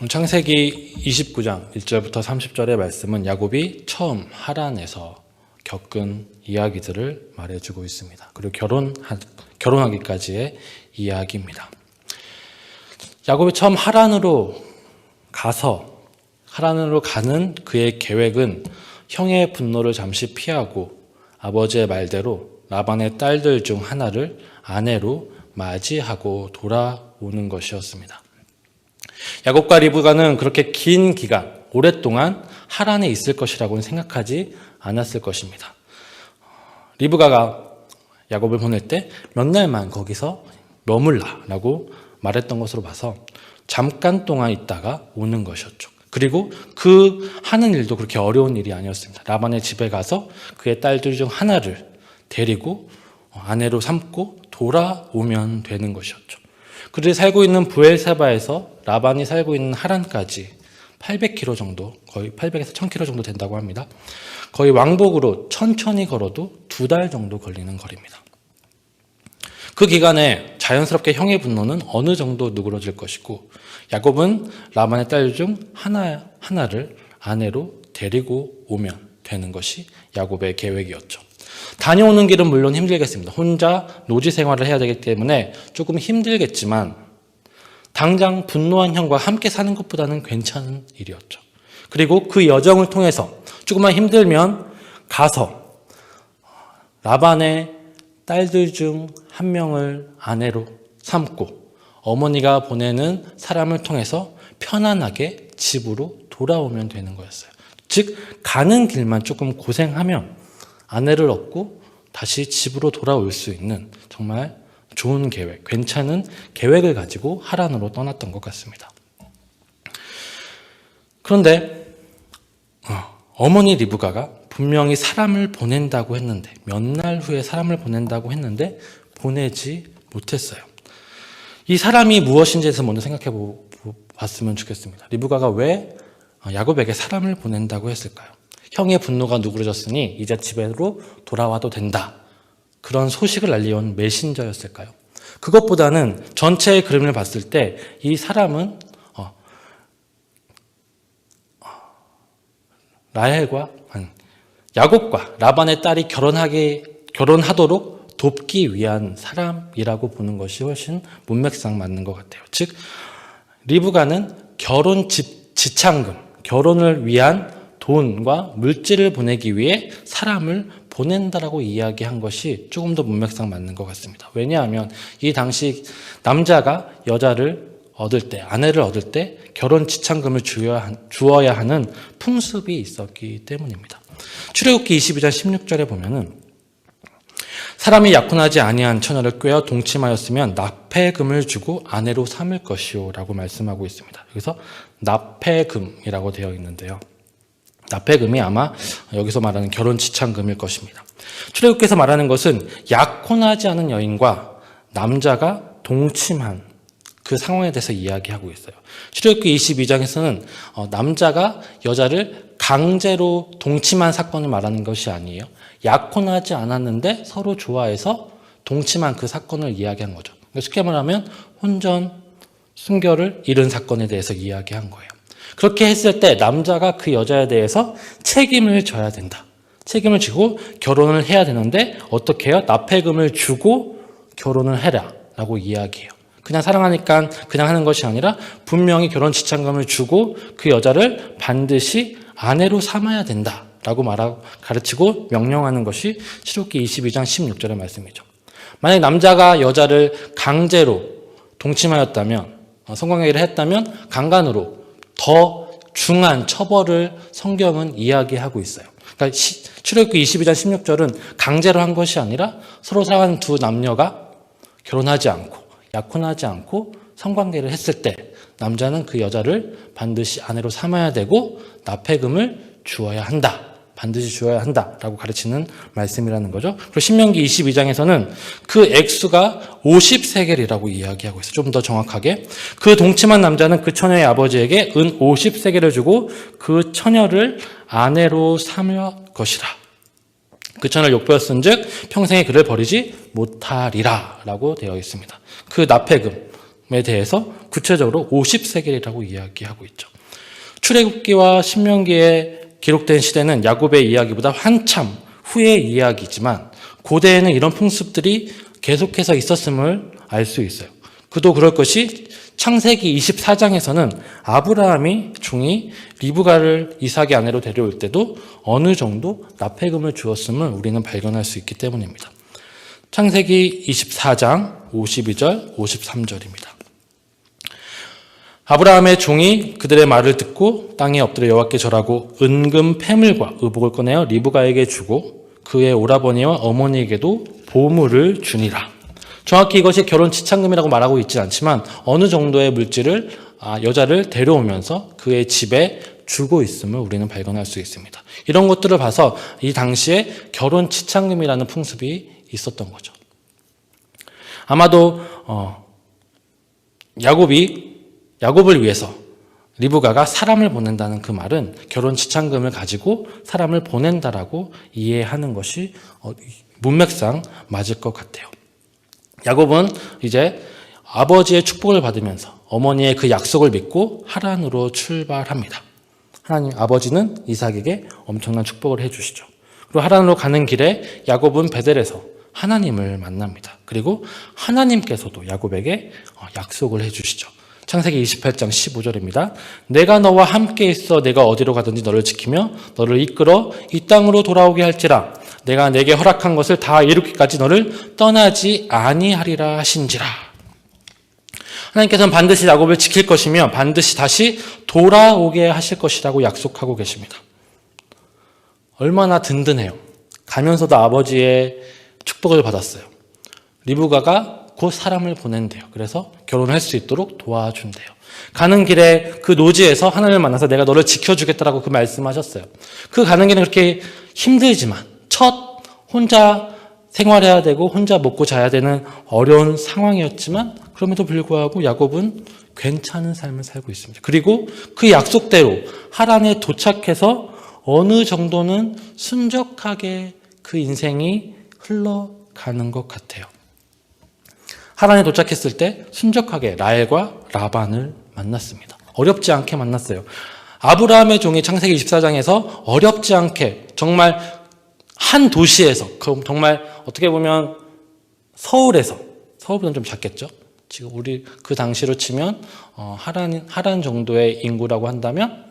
창세기 29장 1절부터 30절의 말씀은 야곱이 처음 하란에서 겪은 이야기들을 말해주고 있습니다. 그리고 결혼하기까지의 이야기입니다. 야곱이 처음 하란으로 가는 그의 계획은 형의 분노를 잠시 피하고 아버지의 말대로 라반의 딸들 중 하나를 아내로 맞이하고 돌아오는 것이었습니다. 야곱과 리브가는 그렇게 긴 기간, 오랫동안 하란에 있을 것이라고는 생각하지 않았을 것입니다. 리브가가 야곱을 보낼 때 몇 날만 거기서 머물라라고 말했던 것으로 봐서 잠깐 동안 있다가 오는 것이었죠. 그리고 그 하는 일도 그렇게 어려운 일이 아니었습니다. 라반의 집에 가서 그의 딸들 중 하나를 데리고 아내로 삼고 돌아오면 되는 것이었죠. 그들이 살고 있는 브엘사바에서 라반이 살고 있는 하란까지 800km 정도, 거의 800에서 1000km 정도 된다고 합니다. 거의 왕복으로 천천히 걸어도 2달 정도 걸리는 거리입니다. 그 기간에 자연스럽게 형의 분노는 어느 정도 누그러질 것이고, 야곱은 라반의 딸 중 하나를 아내로 데리고 오면 되는 것이 야곱의 계획이었죠. 다녀오는 길은 물론 힘들겠습니다. 혼자 노지 생활을 해야 되기 때문에 조금 힘들겠지만 당장 분노한 형과 함께 사는 것보다는 괜찮은 일이었죠. 그리고 그 여정을 통해서 조금만 힘들면 가서 라반의 딸들 중 한 명을 아내로 삼고 어머니가 보내는 사람을 통해서 편안하게 집으로 돌아오면 되는 거였어요. 즉 가는 길만 조금 고생하면 아내를 얻고 다시 집으로 돌아올 수 있는 정말 좋은 계획, 괜찮은 계획을 가지고 하란으로 떠났던 것 같습니다. 그런데 어머니 리브가가 분명히 사람을 보낸다고 했는데, 몇 날 후에 사람을 보낸다고 했는데 보내지 못했어요. 이 사람이 무엇인지에서 먼저 생각해 봤으면 좋겠습니다. 리브가가 왜 야곱에게 사람을 보낸다고 했을까요? 형의 분노가 누그러졌으니 이제 집으로 돌아와도 된다. 그런 소식을 알려온 메신저였을까요? 그것보다는 전체의 그림을 봤을 때 이 사람은 야곱과 라반의 딸이 결혼하도록 돕기 위한 사람이라고 보는 것이 훨씬 문맥상 맞는 것 같아요. 즉 리브가는 지참금, 결혼을 위한 돈과 물질을 보내기 위해 사람을 보낸다라고 이야기한 것이 조금 더 문맥상 맞는 것 같습니다. 왜냐하면 이 당시 남자가 여자를 얻을 때, 아내를 얻을 때 결혼 지참금을 주어야 하는 풍습이 있었기 때문입니다. 출애굽기 22장 16절에 보면은 사람이 약혼하지 아니한 처녀를 꾀어 동침하였으면 납폐금을 주고 아내로 삼을 것이요 라고 말씀하고 있습니다. 여기서 납폐금이라고 되어 있는데요. 납폐금이 아마 여기서 말하는 결혼 지참금일 것입니다. 출애굽기에서 말하는 것은 약혼하지 않은 여인과 남자가 동침한 그 상황에 대해서 이야기하고 있어요. 출애굽기 22장에서는 남자가 여자를 강제로 동침한 사건을 말하는 것이 아니에요. 약혼하지 않았는데 서로 좋아해서 동침한 그 사건을 이야기한 거죠. 쉽게 말하면 혼전, 순결을 잃은 사건에 대해서 이야기한 거예요. 그렇게 했을 때 남자가 그 여자에 대해서 책임을 져야 된다. 책임을 지고 결혼을 해야 되는데 어떻게 해요? 납폐금을 주고 결혼을 해라 라고 이야기해요. 그냥 사랑하니까 그냥 하는 것이 아니라 분명히 결혼 지참금을 주고 그 여자를 반드시 아내로 삼아야 된다라고 가르치고 명령하는 것이 출애굽기 22장 16절의 말씀이죠. 만약 남자가 여자를 강제로 동침하였다면, 성관계를 했다면 강간으로 더 중한 처벌을 성경은 이야기하고 있어요. 그러니까 출애굽기 22장 16절은 강제로 한 것이 아니라 서로 사랑하는 두 남녀가 결혼하지 않고 약혼하지 않고 성관계를 했을 때 남자는 그 여자를 반드시 아내로 삼아야 되고 납폐금을 주어야 한다. 반드시 주어야 한다라고 가르치는 말씀이라는 거죠. 그리고 신명기 22장에서는 그 액수가 50세겔이라고 이야기하고 있어요. 좀 더 정확하게 그 동침한 남자는 그 처녀의 아버지에게 은 50세겔을 주고 그 처녀를 아내로 삼을 것이라. 그 처녀를 욕보였은 즉 평생에 그를 버리지 못하리라 라고 되어 있습니다. 그 납폐금, 대해서 구체적으로 50세겔이라고 이야기하고 있죠. 출애굽기와 신명기에 기록된 시대는 야곱의 이야기보다 한참 후의 이야기지만 고대에는 이런 풍습들이 계속해서 있었음을 알 수 있어요. 그도 그럴 것이 창세기 24장에서는 아브라함이 종이 리브가를 이삭의 아내로 데려올 때도 어느 정도 납폐금을 주었음을 우리는 발견할 수 있기 때문입니다. 창세기 24장 52절, 53절입니다. 아브라함의 종이 그들의 말을 듣고 땅에 엎드려 여호와께 절하고 은금 패물과 의복을 꺼내어 리브가에게 주고 그의 오라버니와 어머니에게도 보물을 주니라. 정확히 이것이 결혼 지참금이라고 말하고 있지 않지만 어느 정도의 물질을 여자를 데려오면서 그의 집에 주고 있음을 우리는 발견할 수 있습니다. 이런 것들을 봐서 이 당시에 결혼 지참금이라는 풍습이 있었던 거죠. 아마도 야곱을 위해서 리브가가 사람을 보낸다는 그 말은 결혼 지참금을 가지고 사람을 보낸다라고 이해하는 것이 문맥상 맞을 것 같아요. 야곱은 이제 아버지의 축복을 받으면서 어머니의 그 약속을 믿고 하란으로 출발합니다. 하나님 아버지는 이삭에게 엄청난 축복을 해주시죠. 그리고 하란으로 가는 길에 야곱은 베델에서 하나님을 만납니다. 그리고 하나님께서도 야곱에게 약속을 해주시죠. 창세기 28장 15절입니다. 내가 너와 함께 있어 내가 어디로 가든지 너를 지키며 너를 이끌어 이 땅으로 돌아오게 할지라 내가 내게 허락한 것을 다 이루기까지 너를 떠나지 아니하리라 하신지라. 하나님께서는 반드시 야곱을 지킬 것이며 반드시 다시 돌아오게 하실 것이라고 약속하고 계십니다. 얼마나 든든해요. 가면서도 아버지의 축복을 받았어요. 리브가가 곧 사람을 보낸대요. 그래서 결혼할 수 있도록 도와준대요. 가는 길에 그 노지에서 하나님을 만나서 내가 너를 지켜주겠다라고 그 말씀하셨어요. 그 가는 길은 그렇게 힘들지만 혼자 생활해야 되고 혼자 먹고 자야 되는 어려운 상황이었지만 그럼에도 불구하고 야곱은 괜찮은 삶을 살고 있습니다. 그리고 그 약속대로 하란에 도착해서 어느 정도는 순적하게 그 인생이 흘러가는 것 같아요. 하란에 도착했을 때 순적하게 라헬과 라반을 만났습니다. 어렵지 않게 만났어요. 아브라함의 종이 창세기 24장에서 어렵지 않게 정말 한 도시에서 정말 어떻게 보면 서울보다는 좀 작겠죠. 지금 우리 그 당시로 치면 하란 정도의 인구라고 한다면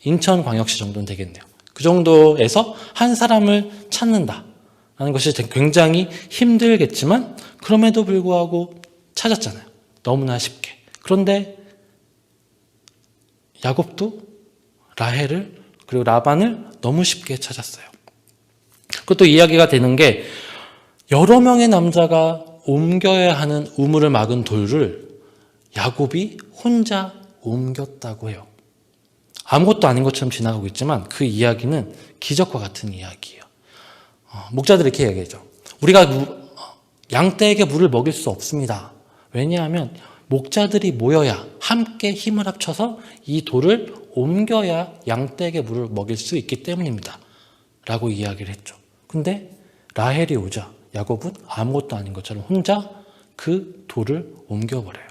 인천광역시 정도는 되겠네요. 그 정도에서 한 사람을 찾는다라는 것이 굉장히 힘들겠지만 그럼에도 불구하고 찾았잖아요. 너무나 쉽게. 그런데 야곱도 라헬을 그리고 라반을 너무 쉽게 찾았어요. 그것도 이야기가 되는 게 여러 명의 남자가 옮겨야 하는 우물을 막은 돌을 야곱이 혼자 옮겼다고 해요. 아무것도 아닌 것처럼 지나가고 있지만 그 이야기는 기적과 같은 이야기예요. 목자들이 이렇게 얘기하죠. 우리가 양떼에게 물을 먹일 수 없습니다. 왜냐하면 목자들이 모여야 함께 힘을 합쳐서 이 돌을 옮겨야 양떼에게 물을 먹일 수 있기 때문입니다. 라고 이야기를 했죠. 근데 라헬이 오자 야곱은 아무것도 아닌 것처럼 혼자 그 돌을 옮겨버려요.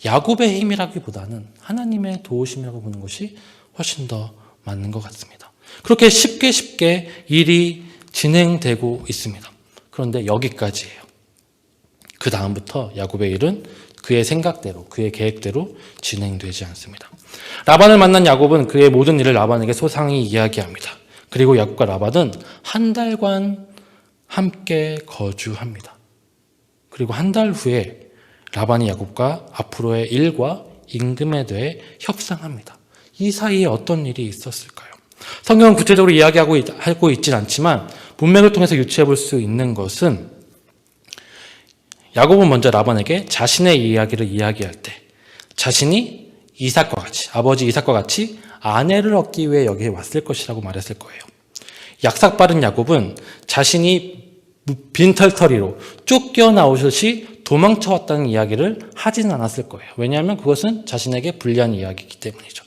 야곱의 힘이라기보다는 하나님의 도우심이라고 보는 것이 훨씬 더 맞는 것 같습니다. 그렇게 쉽게 일이 진행되고 있습니다. 그런데 여기까지예요. 그 다음부터 야곱의 일은 그의 생각대로, 그의 계획대로 진행되지 않습니다. 라반을 만난 야곱은 그의 모든 일을 라반에게 소상히 이야기합니다. 그리고 야곱과 라반은 한 달간 함께 거주합니다. 그리고 한 달 후에 라반이 야곱과 앞으로의 일과 임금에 대해 협상합니다. 이 사이에 어떤 일이 있었을까요? 성경은 구체적으로 이야기하고 있진 않지만 문맥을 통해서 유추해 볼 수 있는 것은 야곱은 먼저 라반에게 자신의 이야기를 이야기할 때 자신이 아버지 이삭과 같이 아내를 얻기 위해 여기에 왔을 것이라고 말했을 거예요. 약삭빠른 야곱은 자신이 빈털터리로 쫓겨나오듯이 도망쳐왔다는 이야기를 하지는 않았을 거예요. 왜냐하면 그것은 자신에게 불리한 이야기이기 때문이죠.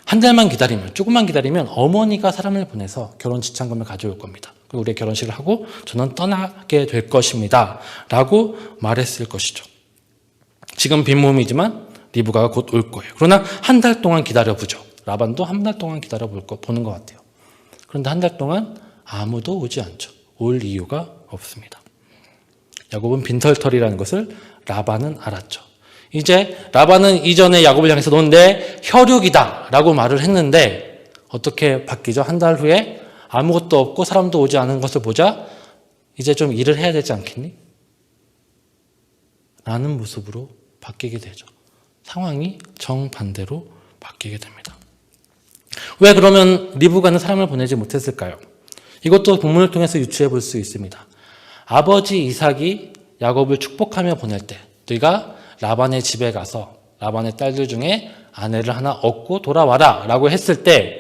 한 달만 기다리면, 조금만 기다리면 어머니가 사람을 보내서 결혼 지참금을 가져올 겁니다. 그리고 우리의 결혼식을 하고 저는 떠나게 될 것입니다. 라고 말했을 것이죠. 지금 빈몸이지만 리브가가 곧 올 거예요. 그러나 한 달 동안 기다려보죠. 라반도 한 달 동안 보는 것 같아요. 그런데 한 달 동안 아무도 오지 않죠. 올 이유가 없습니다. 야곱은 빈털터리라는 것을 라반은 알았죠. 이제 라반은 이전에 야곱을 향해서 넌 내 혈육이다 라고 말을 했는데 어떻게 바뀌죠? 한 달 후에 아무것도 없고 사람도 오지 않은 것을 보자 이제 좀 일을 해야 되지 않겠니? 라는 모습으로 바뀌게 되죠. 상황이 정반대로 바뀌게 됩니다. 왜 그러면 리브가는 사람을 보내지 못했을까요? 이것도 본문을 통해서 유추해 볼 수 있습니다. 아버지 이삭이 야곱을 축복하며 보낼 때 네가 라반의 집에 가서 라반의 딸들 중에 아내를 하나 얻고 돌아와라 라고 했을 때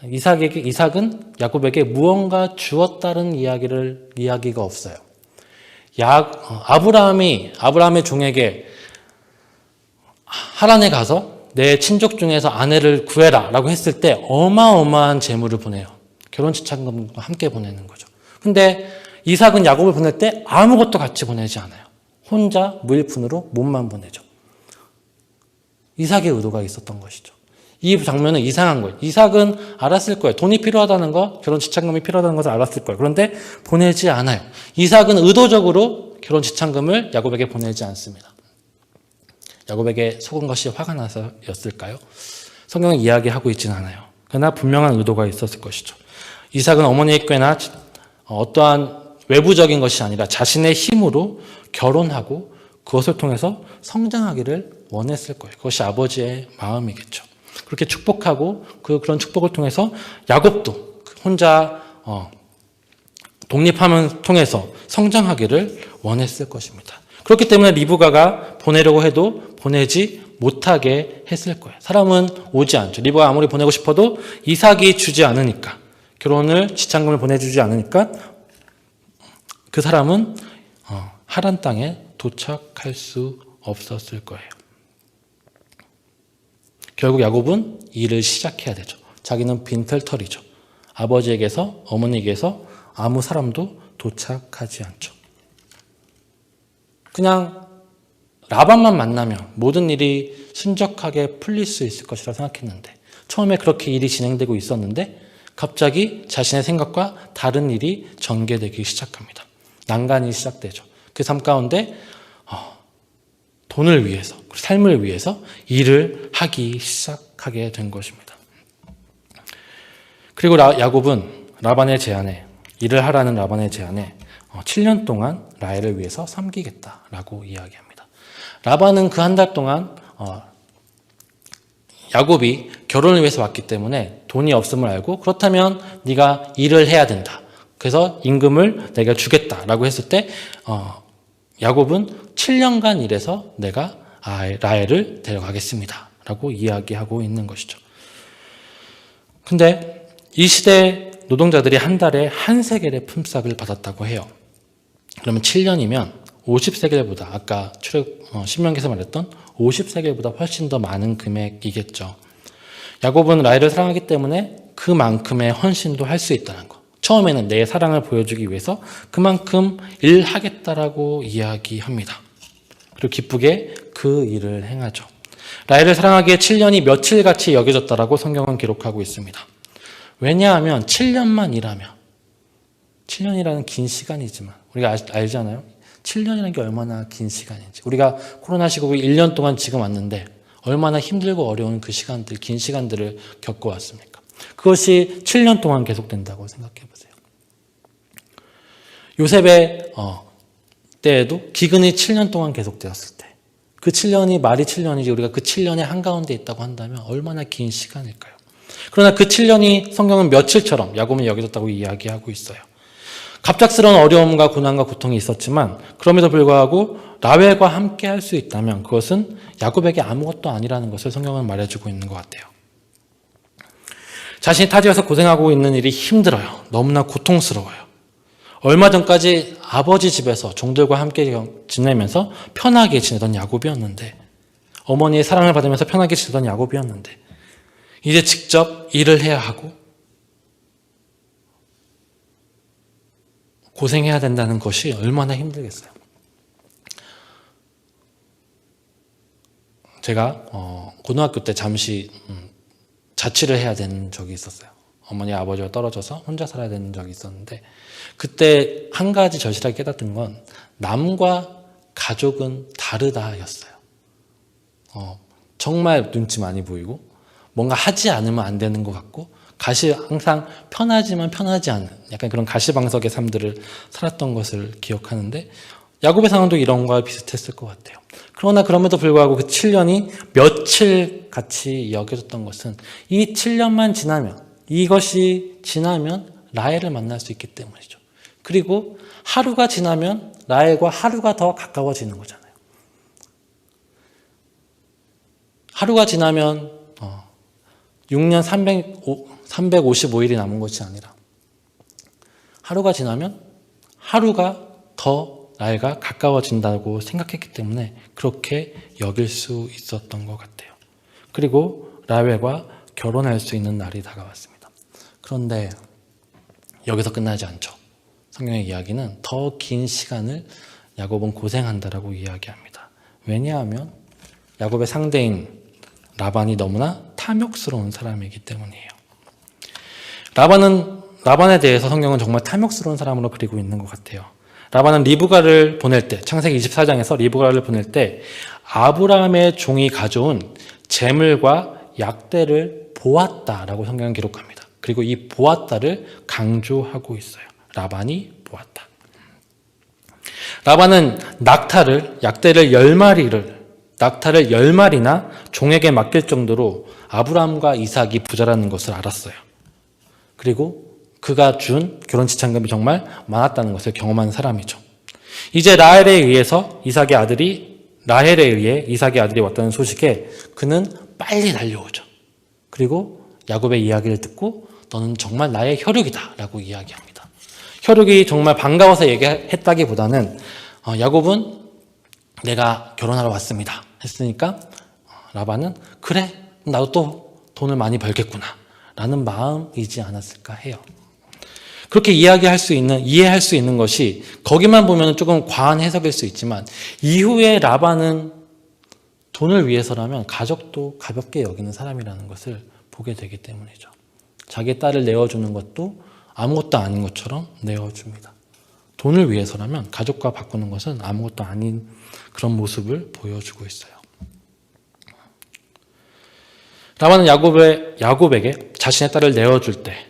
이삭은 야곱에게 무언가 주었다는 이야기가 없어요. 아브라함의 종에게 하란에 가서 내 친족 중에서 아내를 구해라 라고 했을 때 어마어마한 재물을 보내요. 결혼 지참금과 함께 보내는 거죠. 근데 이삭은 야곱을 보낼 때 아무것도 같이 보내지 않아요. 혼자 무일푼으로 몸만 보내죠. 이삭의 의도가 있었던 것이죠. 이 장면은 이상한 거예요. 이삭은 알았을 거예요. 돈이 필요하다는 거, 결혼 지참금이 필요하다는 것을 알았을 거예요. 그런데 보내지 않아요. 이삭은 의도적으로 결혼 지참금을 야곱에게 보내지 않습니다. 야곱에게 속은 것이 화가 나서였을까요? 성경은 이야기하고 있지는 않아요. 그러나 분명한 의도가 있었을 것이죠. 이삭은 어머니의 꾀나 어떠한 외부적인 것이 아니라 자신의 힘으로 결혼하고 그것을 통해서 성장하기를 원했을 거예요. 그것이 아버지의 마음이겠죠. 그렇게 축복하고 그런 축복을 통해서 야곱도 혼자 독립함을 통해서 성장하기를 원했을 것입니다. 그렇기 때문에 리브가가 보내려고 해도 보내지 못하게 했을 거예요. 사람은 오지 않죠. 리브가 아무리 보내고 싶어도 이삭이 주지 않으니까, 결혼을 지참금을 보내주지 않으니까 그 사람은 하란 땅에 도착할 수 없었을 거예요. 결국 야곱은 일을 시작해야 되죠. 자기는 빈털터리죠. 아버지에게서 어머니에게서 아무 사람도 도착하지 않죠. 그냥 라반만 만나면 모든 일이 순적하게 풀릴 수 있을 것이라 생각했는데 처음에 그렇게 일이 진행되고 있었는데 갑자기 자신의 생각과 다른 일이 전개되기 시작합니다. 난간이 시작되죠. 그 삶 가운데 돈을 위해서, 삶을 위해서 일을 하기 시작하게 된 것입니다. 그리고 야곱은 일을 하라는 라반의 제안에 7년 동안 라헬을 위해서 섬기겠다라고 이야기합니다. 라반은 그 한 달 동안 야곱이 결혼을 위해서 왔기 때문에 돈이 없음을 알고 그렇다면 네가 일을 해야 된다. 그래서 임금을 내가 주겠다라고 했을 때 야곱은 7년간 일해서 내가 라헬을 데려가겠습니다. 라고 이야기하고 있는 것이죠. 근데 이 시대 노동자들이 한 달에 한 세겔의 품삯을 받았다고 해요. 그러면 7년이면 50세겔보다 아까 신명기에서 말했던 50세겔보다 훨씬 더 많은 금액이겠죠. 야곱은 라헬을 사랑하기 때문에 그만큼의 헌신도 할 수 있다는 거. 처음에는 내 사랑을 보여주기 위해서 그만큼 일하겠다라고 이야기합니다. 그리고 기쁘게 그 일을 행하죠. 라헬을 사랑하기에 7년이 며칠같이 여겨졌다라고 성경은 기록하고 있습니다. 왜냐하면 7년만 일하면 7년이라는 긴 시간이지만 우리가 알잖아요. 7년이라는 게 얼마나 긴 시간인지. 우리가 코로나 시국에 1년 동안 지금 왔는데 얼마나 힘들고 어려운 그 시간들, 긴 시간들을 겪어왔습니까? 그것이 7년 동안 계속된다고 생각해 보세요. 요셉의 때에도 기근이 7년 동안 계속되었을 때 그 7년이 말이 7년이지 우리가 그 7년의 한가운데 있다고 한다면 얼마나 긴 시간일까요? 그러나 그 7년이 성경은 며칠처럼 야곱은 여겨졌다고 이야기하고 있어요. 갑작스러운 어려움과 고난과 고통이 있었지만 그럼에도 불구하고 라헬과 함께 할 수 있다면 그것은 야곱에게 아무것도 아니라는 것을 성경은 말해주고 있는 것 같아요. 자신이 타지에서 고생하고 있는 일이 힘들어요. 너무나 고통스러워요. 얼마 전까지 아버지 집에서 종들과 함께 지내면서 편하게 지내던 야곱이었는데 어머니의 사랑을 받으면서 편하게 지내던 야곱이었는데 이제 직접 일을 해야 하고 고생해야 된다는 것이 얼마나 힘들겠어요. 제가 고등학교 때 잠시 자취를 해야 되는 적이 있었어요. 어머니 아버지가 떨어져서 혼자 살아야 되는 적이 있었는데, 그때 한 가지 절실하게 깨닫던 건 남과 가족은 다르다였어요. 정말 눈치 많이 보이고 뭔가 하지 않으면 안 되는 것 같고, 항상 편하지만 편하지 않은 약간 그런 가시방석의 삶들을 살았던 것을 기억하는데, 야곱의 상황도 이런 거와 비슷했을 것 같아요. 그러나 그럼에도 불구하고 그 7년이 며칠 같이 여겨졌던 것은 이 7년만 지나면, 이것이 지나면 라헬을 만날 수 있기 때문이죠. 그리고 하루가 지나면 라헬과 하루가 더 가까워지는 거잖아요. 하루가 지나면 6년 355일이 남은 것이 아니라, 하루가 지나면 하루가 더 라헬과 가까워진다고 생각했기 때문에 그렇게 여길 수 있었던 것 같아요. 그리고 라헬과 결혼할 수 있는 날이 다가왔습니다. 그런데 여기서 끝나지 않죠. 성경의 이야기는 더 긴 시간을 야곱은 고생한다라고 이야기합니다. 왜냐하면 야곱의 상대인 라반이 너무나 탐욕스러운 사람이기 때문이에요. 라반에 대해서 성경은 정말 탐욕스러운 사람으로 그리고 있는 것 같아요. 라반은 리브가를 보낼 때, 창세기 24장에서 리브가를 보낼 때 아브라함의 종이 가져온 재물과 약대를 보았다라고 성경은 기록합니다. 그리고 이 보았다를 강조하고 있어요. 라반이 보았다. 라반은 약대를 10마리나 종에게 맡길 정도로 아브라함과 이삭이 부자라는 것을 알았어요. 그리고 그가 준 결혼 지참금이 정말 많았다는 것을 경험한 사람이죠. 이제 라헬에 의해 이삭의 아들이 왔다는 소식에 그는 빨리 달려오죠. 그리고 야곱의 이야기를 듣고 너는 정말 나의 혈육이다 라고 이야기합니다. 혈육이 정말 반가워서 얘기했다기보다는 야곱은 내가 결혼하러 왔습니다 했으니까 라반은 그래 나도 또 돈을 많이 벌겠구나 라는 마음이지 않았을까 해요. 그렇게 이해할 수 있는 것이 거기만 보면 조금 과한 해석일 수 있지만, 이후에 라반은 돈을 위해서라면 가족도 가볍게 여기는 사람이라는 것을 보게 되기 때문이죠. 자기 딸을 내어주는 것도 아무것도 아닌 것처럼 내어줍니다. 돈을 위해서라면 가족과 바꾸는 것은 아무것도 아닌 그런 모습을 보여주고 있어요. 라반은 야곱에게 자신의 딸을 내어줄 때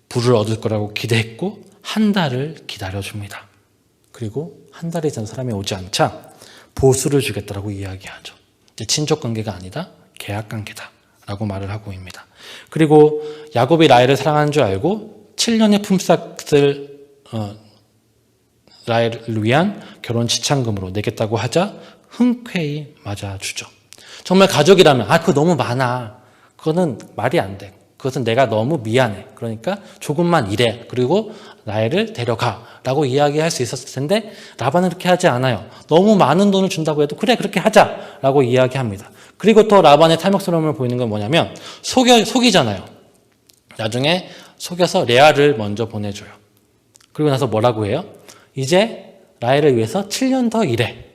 부를 얻을 거라고 기대했고 한 달을 기다려줍니다. 그리고 한 달이 전 사람이 오지 않자 보수를 주겠다라고 이야기하죠. 이제 친족 관계가 아니다, 계약 관계다 라고 말을 하고 있습니다. 그리고 야곱이 라헬을 사랑하는 줄 알고 7년의 품삯을 라헬을 위한 결혼 지참금으로 내겠다고 하자 흔쾌히 맞아주죠. 정말 가족이라면 그거 너무 많아, 그거는 말이 안 돼, 그것은 내가 너무 미안해, 그러니까 조금만 일해, 그리고 라헬을 데려가 라고 이야기할 수 있었을 텐데 라반은 그렇게 하지 않아요. 너무 많은 돈을 준다고 해도 그래 그렇게 하자 라고 이야기합니다. 그리고 또 라반의 탐욕스러움을 보이는 건 뭐냐면 속이잖아요. 나중에 속여서 레아를 먼저 보내줘요. 그리고 나서 뭐라고 해요? 이제 라헬을 위해서 7년 더 일해.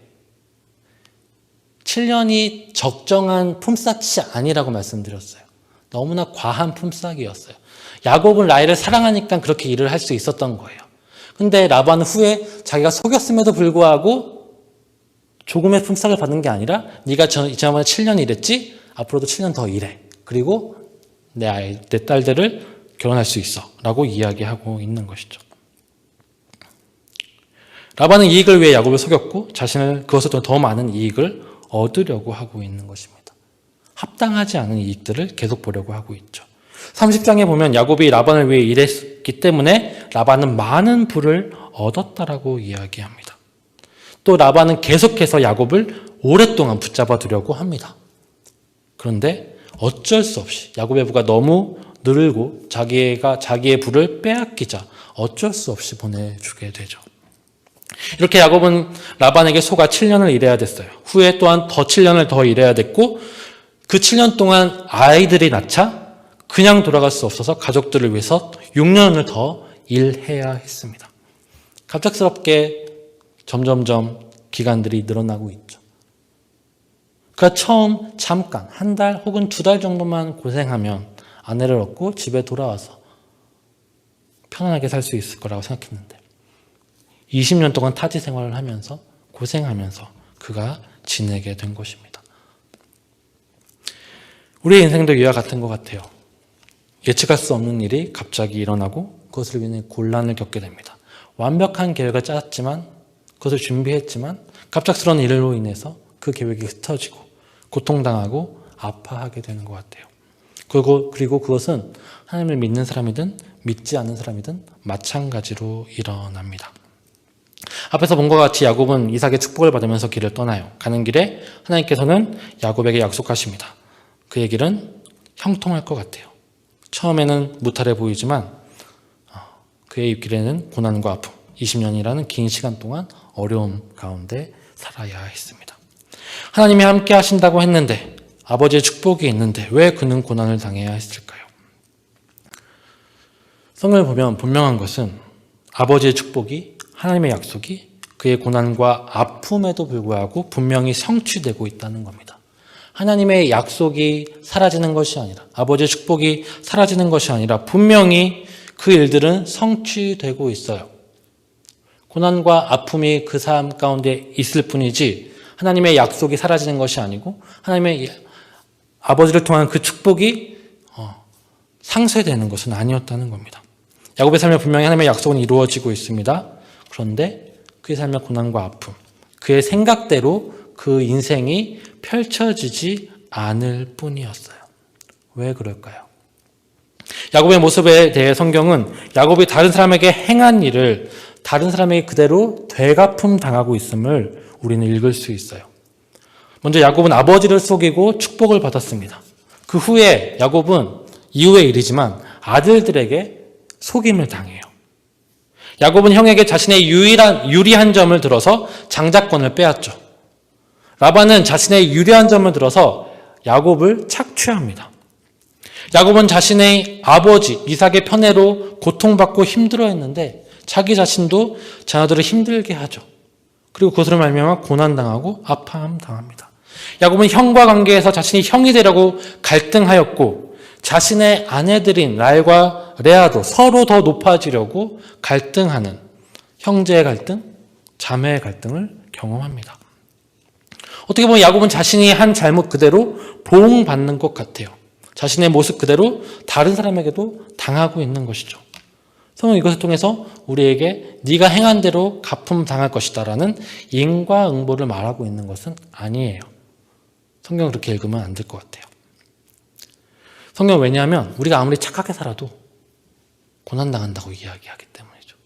7년이 적정한 품삯이 아니라고 말씀드렸어요. 너무나 과한 품삯이었어요. 야곱은 라헬을 사랑하니까 그렇게 일을 할 수 있었던 거예요. 근데 라반은 후에 자기가 속였음에도 불구하고 조금의 품삯을 받는 게 아니라 네가 지난번에 7년 일했지? 앞으로도 7년 더 일해. 그리고 내 딸들을 결혼할 수 있어 라고 이야기하고 있는 것이죠. 라반은 이익을 위해 야곱을 속였고 자신을 그것보다 더 많은 이익을 얻으려고 하고 있는 것입니다. 합당하지 않은 이익들을 계속 보려고 하고 있죠. 30장에 보면 야곱이 라반을 위해 일했기 때문에 라반은 많은 부를 얻었다라고 이야기합니다. 또 라반은 계속해서 야곱을 오랫동안 붙잡아 두려고 합니다. 그런데 어쩔 수 없이 야곱의 부가 너무 늘고 자기의 부를 빼앗기자 어쩔 수 없이 보내주게 되죠. 이렇게 야곱은 라반에게 속아 7년을 일해야 됐어요. 후에 또한 더 7년을 더 일해야 됐고, 그 7년 동안 아이들이 낳자 그냥 돌아갈 수 없어서 가족들을 위해서 6년을 더 일해야 했습니다. 갑작스럽게 점점점 기간들이 늘어나고 있죠. 그가 처음 잠깐 한 달 혹은 2달 정도만 고생하면 아내를 얻고 집에 돌아와서 편안하게 살 수 있을 거라고 생각했는데 20년 동안 타지 생활을 하면서 고생하면서 그가 지내게 된 것입니다. 우리의 인생도 이와 같은 것 같아요. 예측할 수 없는 일이 갑자기 일어나고 그것을 인해 곤란을 겪게 됩니다. 완벽한 계획을 짜았지만 그것을 준비했지만 갑작스러운 일로 인해서 그 계획이 흩어지고 고통당하고 아파하게 되는 것 같아요. 그리고 그것은 하나님을 믿는 사람이든 믿지 않는 사람이든 마찬가지로 일어납니다. 앞에서 본 것 같이 야곱은 이삭의 축복을 받으면서 길을 떠나요. 가는 길에 하나님께서는 야곱에게 약속하십니다. 그의 길은 형통할 것 같아요. 처음에는 무탈해 보이지만 그의 입길에는 고난과 아픔, 20년이라는 긴 시간 동안 어려움 가운데 살아야 했습니다. 하나님이 함께 하신다고 했는데 아버지의 축복이 있는데 왜 그는 고난을 당해야 했을까요? 성경을 보면 분명한 것은 아버지의 축복이, 하나님의 약속이 그의 고난과 아픔에도 불구하고 분명히 성취되고 있다는 겁니다. 하나님의 약속이 사라지는 것이 아니라, 아버지의 축복이 사라지는 것이 아니라 분명히 그 일들은 성취되고 있어요. 고난과 아픔이 그 삶 가운데 있을 뿐이지 하나님의 약속이 사라지는 것이 아니고 하나님의 아버지를 통한 그 축복이 상쇄되는 것은 아니었다는 겁니다. 야곱의 삶에 분명히 하나님의 약속은 이루어지고 있습니다. 그런데 그의 삶의 고난과 아픔, 그의 생각대로 그 인생이 펼쳐지지 않을 뿐이었어요. 왜 그럴까요? 야곱의 모습에 대해 성경은 야곱이 다른 사람에게 행한 일을 다른 사람에게 그대로 되갚음 당하고 있음을 우리는 읽을 수 있어요. 먼저 야곱은 아버지를 속이고 축복을 받았습니다. 그 후에 야곱은 이후의 일이지만 아들들에게 속임을 당해요. 야곱은 형에게 자신의 유리한 점을 들어서 장자권을 빼앗죠. 라반은 자신의 유리한 점을 들어서 야곱을 착취합니다. 야곱은 자신의 아버지 이삭의 편애로 고통받고 힘들어했는데 자기 자신도 자녀들을 힘들게 하죠. 그리고 그것으로 말미암아 고난당하고 아파함 당합니다. 야곱은 형과 관계에서 자신이 형이 되려고 갈등하였고 자신의 아내들인 라헬과 레아도 서로 더 높아지려고 갈등하는 형제의 갈등, 자매의 갈등을 경험합니다. 어떻게 보면 야곱은 자신이 한 잘못 그대로 보응받는 것 같아요. 자신의 모습 그대로 다른 사람에게도 당하고 있는 것이죠. 성경은 이것을 통해서 우리에게 네가 행한 대로 갚음 당할 것이다 라는 인과응보를 말하고 있는 것은 아니에요. 성경을 그렇게 읽으면 안 될 것 같아요. 성경은 왜냐하면 우리가 아무리 착하게 살아도 고난당한다고 이야기하기 때문이죠.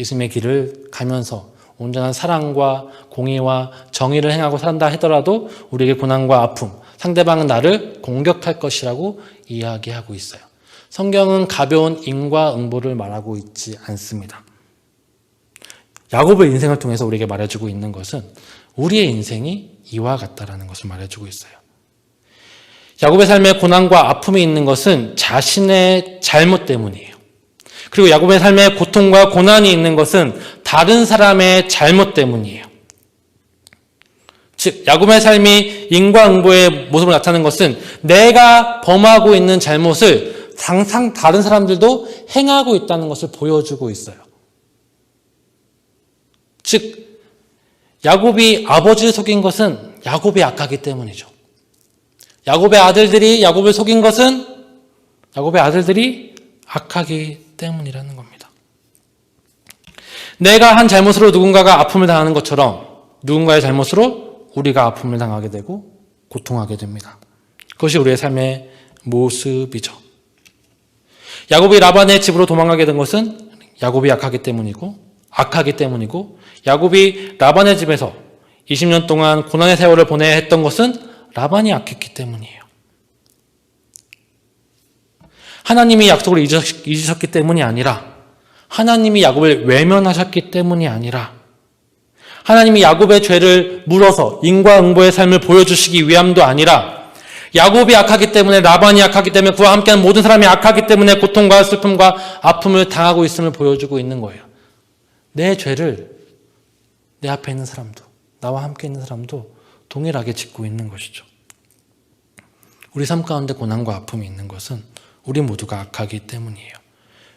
예수님의 길을 가면서 온전한 사랑과 공의와 정의를 행하고 산다 하더라도 우리에게 고난과 아픔, 상대방은 나를 공격할 것이라고 이야기하고 있어요. 성경은 가벼운 인과응보를 말하고 있지 않습니다. 야곱의 인생을 통해서 우리에게 말해주고 있는 것은 우리의 인생이 이와 같다라는 것을 말해주고 있어요. 야곱의 삶에 고난과 아픔이 있는 것은 자신의 잘못 때문이에요. 그리고 야곱의 삶에 고통과 고난이 있는 것은 다른 사람의 잘못 때문이에요. 즉 야곱의 삶이 인과응보의 모습으로 나타나는 것은 내가 범하고 있는 잘못을 항상 다른 사람들도 행하고 있다는 것을 보여주고 있어요. 즉 야곱이 아버지를 속인 것은 야곱이 악하기 때문이죠. 야곱의 아들들이 야곱을 속인 것은 야곱의 아들들이 악하기 때문이라는 겁니다. 내가 한 잘못으로 누군가가 아픔을 당하는 것처럼 누군가의 잘못으로 우리가 아픔을 당하게 되고 고통하게 됩니다. 그것이 우리의 삶의 모습이죠. 야곱이 라반의 집으로 도망가게 된 것은 야곱이 악하기 때문이고 야곱이 라반의 집에서 20년 동안 고난의 세월을 보내야 했던 것은 라반이 악했기 때문이에요. 하나님이 약속을 잊으셨기 때문이 아니라 하나님이 야곱을 외면하셨기 때문이 아니라 하나님이 야곱의 죄를 물어서 인과응보의 삶을 보여주시기 위함도 아니라 야곱이 악하기 때문에 라반이 악하기 때문에 그와 함께하는 모든 사람이 악하기 때문에 고통과 슬픔과 아픔을 당하고 있음을 보여주고 있는 거예요. 내 죄를 내 앞에 있는 사람도 나와 함께 있는 사람도 동일하게 짓고 있는 것이죠. 우리 삶 가운데 고난과 아픔이 있는 것은 우리 모두가 악하기 때문이에요.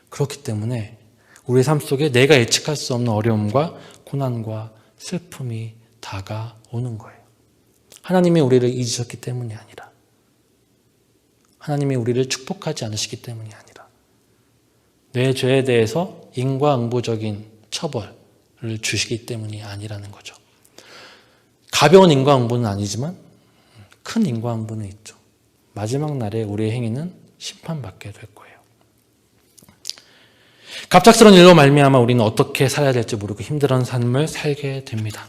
그렇기 때문에 우리 삶 속에 내가 예측할 수 없는 어려움과 고난과 슬픔이 다가오는 거예요. 하나님이 우리를 잊으셨기 때문이 아니라, 하나님이 우리를 축복하지 않으시기 때문이 아니라, 내 죄에 대해서 인과응보적인 처벌을 주시기 때문이 아니라는 거죠. 가벼운 인과응보는 아니지만 큰 인과응보는 있죠. 마지막 날에 우리의 행위는 심판받게 될 거예요. 갑작스러운 일로 말미암아 우리는 어떻게 살아야 될지 모르고 힘들은 삶을 살게 됩니다.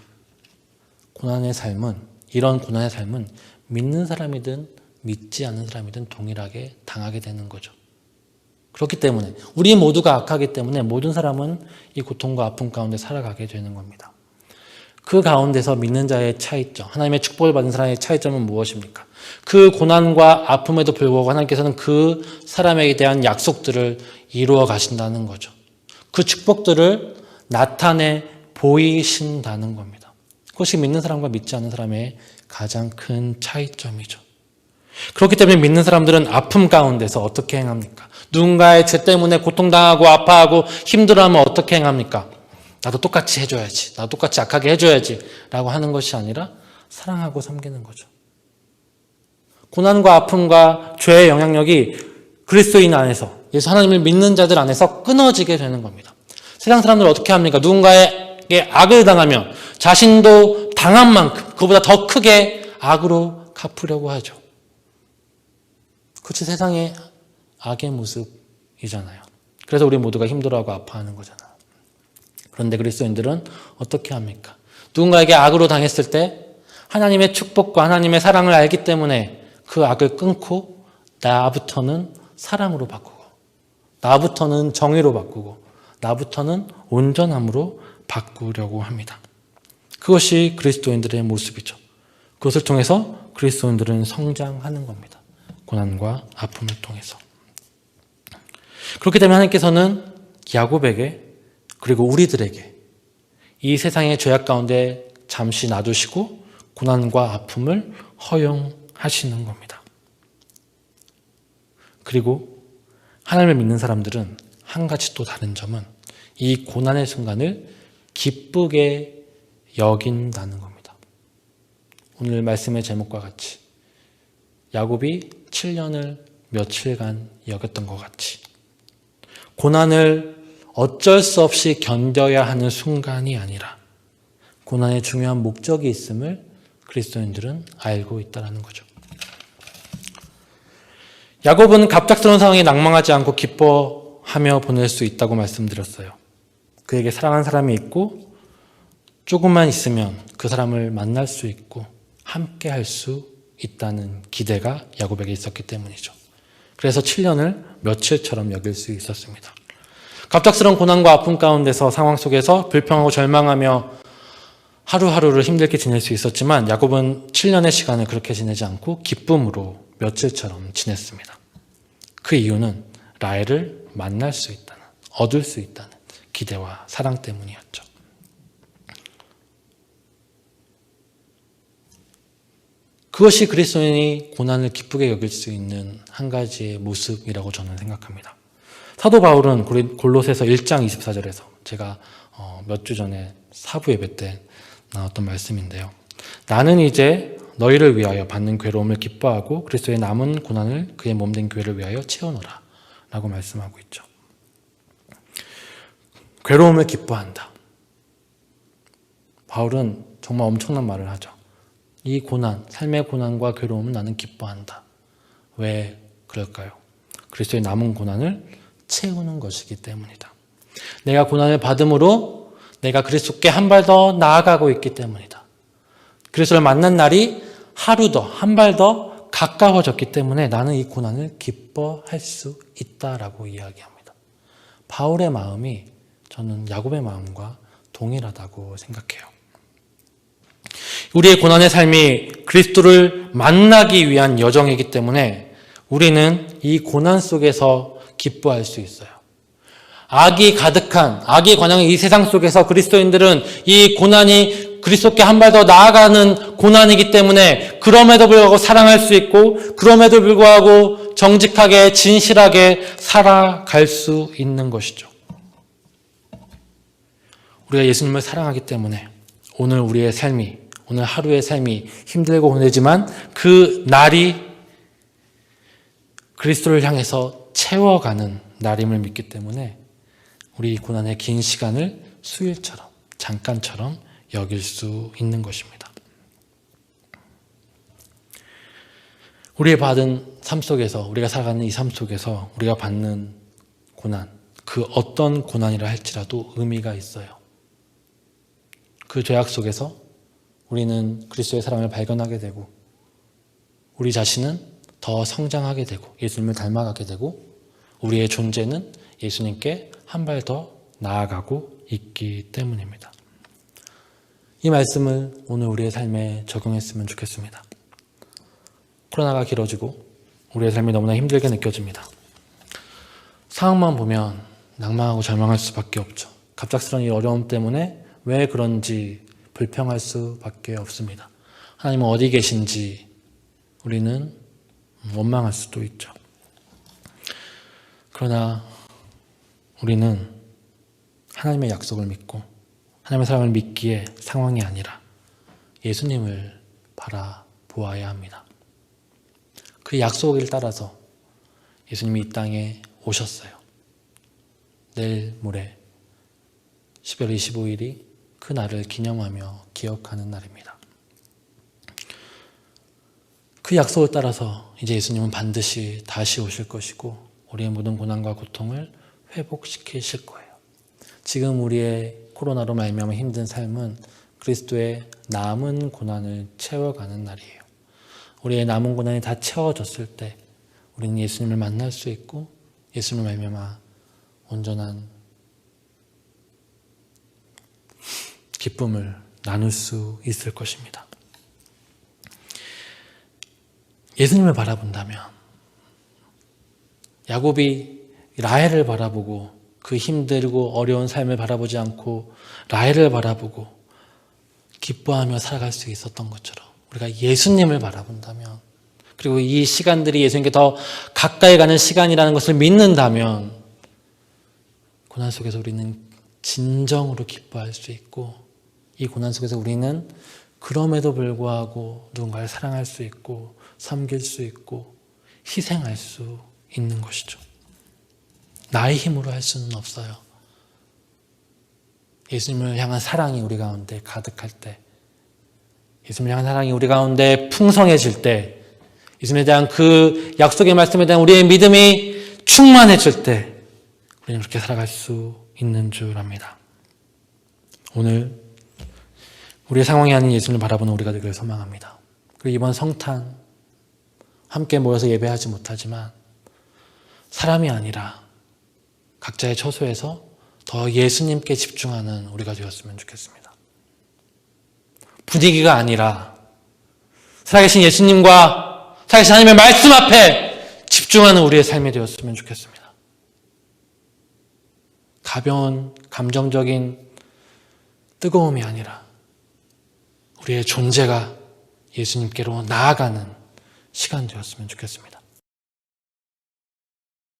이런 고난의 삶은 믿는 사람이든 믿지 않는 사람이든 동일하게 당하게 되는 거죠. 그렇기 때문에 우리 모두가 악하기 때문에 모든 사람은 이 고통과 아픔 가운데 살아가게 되는 겁니다. 그 가운데서 믿는 자의 차이점, 하나님의 축복을 받은 사람의 차이점은 무엇입니까? 그 고난과 아픔에도 불구하고 하나님께서는 그 사람에게 대한 약속들을 이루어 가신다는 거죠. 그 축복들을 나타내 보이신다는 겁니다. 그것이 믿는 사람과 믿지 않는 사람의 가장 큰 차이점이죠. 그렇기 때문에 믿는 사람들은 아픔 가운데서 어떻게 행합니까? 누군가의 죄 때문에 고통당하고 아파하고 힘들어하면 어떻게 행합니까? 나도 똑같이 해줘야지, 나도 똑같이 악하게 해줘야지 라고 하는 것이 아니라 사랑하고 섬기는 거죠. 고난과 아픔과 죄의 영향력이 그리스도인 안에서, 예수 하나님을 믿는 자들 안에서 끊어지게 되는 겁니다. 세상 사람들은 어떻게 합니까? 누군가에게 악을 당하면 자신도 당한 만큼 그보다 더 크게 악으로 갚으려고 하죠. 그것이 세상의 악의 모습이잖아요. 그래서 우리 모두가 힘들어하고 아파하는 거잖아요. 그런데 그리스도인들은 어떻게 합니까? 누군가에게 악으로 당했을 때 하나님의 축복과 하나님의 사랑을 알기 때문에 그 악을 끊고 나부터는 사랑으로 바꾸고, 나부터는 정의로 바꾸고, 나부터는 온전함으로 바꾸려고 합니다. 그것이 그리스도인들의 모습이죠. 그것을 통해서 그리스도인들은 성장하는 겁니다. 고난과 아픔을 통해서. 그렇기 때문에 하나님께서는 야곱에게 그리고 우리들에게 이 세상의 죄악 가운데 잠시 놔두시고 고난과 아픔을 허용하시는 겁니다. 그리고 하나님을 믿는 사람들은 한 가지 또 다른 점은 이 고난의 순간을 기쁘게 여긴다는 겁니다. 오늘 말씀의 제목과 같이 야곱이 7년을 며칠간 여겼던 것 같이 고난을 어쩔 수 없이 견뎌야 하는 순간이 아니라 고난에 중요한 목적이 있음을 그리스도인들은 알고 있다는 거죠. 야곱은 갑작스러운 상황에 낭망하지 않고 기뻐하며 보낼 수 있다고 말씀드렸어요. 그에게 사랑하는 사람이 있고 조금만 있으면 그 사람을 만날 수 있고 함께 할 수 있다는 기대가 야곱에게 있었기 때문이죠. 그래서 7년을 며칠처럼 여길 수 있었습니다. 갑작스러운 고난과 아픔 가운데서 상황 속에서 불평하고 절망하며 하루하루를 힘들게 지낼 수 있었지만 야곱은 7년의 시간을 그렇게 지내지 않고 기쁨으로 며칠처럼 지냈습니다. 그 이유는 라헬을 만날 수 있다는, 얻을 수 있다는 기대와 사랑 때문이었죠. 그것이 그리스도인이 고난을 기쁘게 여길 수 있는 한 가지의 모습이라고 저는 생각합니다. 사도 바울은 골로새서 1장 24절에서 제가 몇 주 전에 사부 예배 때 나왔던 말씀인데요. 나는 이제 너희를 위하여 받는 괴로움을 기뻐하고 그리스도의 남은 고난을 그의 몸된 교회를 위하여 채우노라 라고 말씀하고 있죠. 괴로움을 기뻐한다. 바울은 정말 엄청난 말을 하죠. 이 고난, 삶의 고난과 괴로움은 나는 기뻐한다. 왜 그럴까요? 그리스도의 남은 고난을 채우는 것이기 때문이다. 내가 고난을 받음으로 내가 그리스도께 한 발 더 나아가고 있기 때문이다. 그리스도를 만난 날이 하루 더, 한 발 더 가까워졌기 때문에 나는 이 고난을 기뻐할 수 있다라고 이야기합니다. 바울의 마음이 저는 야곱의 마음과 동일하다고 생각해요. 우리의 고난의 삶이 그리스도를 만나기 위한 여정이기 때문에 우리는 이 고난 속에서 기뻐할 수 있어요. 악이 가득한, 악이 관영한 이 세상 속에서 그리스도인들은 이 고난이 그리스도께 한 발 더 나아가는 고난이기 때문에 그럼에도 불구하고 사랑할 수 있고 그럼에도 불구하고 정직하게 진실하게 살아갈 수 있는 것이죠. 우리가 예수님을 사랑하기 때문에 오늘 우리의 삶이, 오늘 하루의 삶이 힘들고 고되지만 그 날이 그리스도를 향해서 채워가는 날임을 믿기 때문에 우리 고난의 긴 시간을 수일처럼, 잠깐처럼 여길 수 있는 것입니다. 우리의 받은 삶 속에서, 우리가 살아가는 이 삶 속에서 우리가 받는 고난, 그 어떤 고난이라 할지라도 의미가 있어요. 그 죄악 속에서 우리는 그리스도의 사랑을 발견하게 되고 우리 자신은 더 성장하게 되고 예수님을 닮아가게 되고 우리의 존재는 예수님께 한 발 더 나아가고 있기 때문입니다. 이 말씀을 오늘 우리의 삶에 적용했으면 좋겠습니다. 코로나가 길어지고 우리의 삶이 너무나 힘들게 느껴집니다. 상황만 보면 낭망하고 절망할 수밖에 없죠. 갑작스러운 이 어려움 때문에 왜 그런지 불평할 수밖에 없습니다. 하나님은 어디 계신지 우리는 원망할 수도 있죠. 그러나 우리는 하나님의 약속을 믿고 하나님의 사랑을 믿기에 상황이 아니라 예수님을 바라보아야 합니다. 그 약속을 따라서 예수님이 이 땅에 오셨어요. 내일 모레 12월 25일이 그 날을 기념하며 기억하는 날입니다. 그 약속을 따라서 이제 예수님은 반드시 다시 오실 것이고 우리의 모든 고난과 고통을 회복시키실 거예요. 지금 우리의 코로나로 말미암아 힘든 삶은 그리스도의 남은 고난을 채워가는 날이에요. 우리의 남은 고난이 다 채워졌을 때 우리는 예수님을 만날 수 있고 예수님을 말미암아 온전한 기쁨을 나눌 수 있을 것입니다. 예수님을 바라본다면 야곱이 라헬을 바라보고 그 힘들고 어려운 삶을 바라보지 않고 라헬을 바라보고 기뻐하며 살아갈 수 있었던 것처럼 우리가 예수님을 바라본다면 그리고 이 시간들이 예수님께 더 가까이 가는 시간이라는 것을 믿는다면 고난 속에서 우리는 진정으로 기뻐할 수 있고 이 고난 속에서 우리는 그럼에도 불구하고 누군가를 사랑할 수 있고 섬길 수 있고 희생할 수 있는 것이죠. 나의 힘으로 할 수는 없어요. 예수님을 향한 사랑이 우리 가운데 가득할 때, 예수님을 향한 사랑이 우리 가운데 풍성해질 때, 예수님에 대한 그 약속의 말씀에 대한 우리의 믿음이 충만해질 때 우리는 그렇게 살아갈 수 있는 줄 압니다. 오늘 우리의 상황이 아닌 예수님을 바라보는 우리가 되기를 소망합니다. 그리고 이번 성탄 함께 모여서 예배하지 못하지만 사람이 아니라 각자의 처소에서 더 예수님께 집중하는 우리가 되었으면 좋겠습니다. 분위기가 아니라 살아계신 예수님과 살아계신 하나님의 말씀 앞에 집중하는 우리의 삶이 되었으면 좋겠습니다. 가벼운 감정적인 뜨거움이 아니라 우리의 존재가 예수님께로 나아가는 시간 되었으면 좋겠습니다.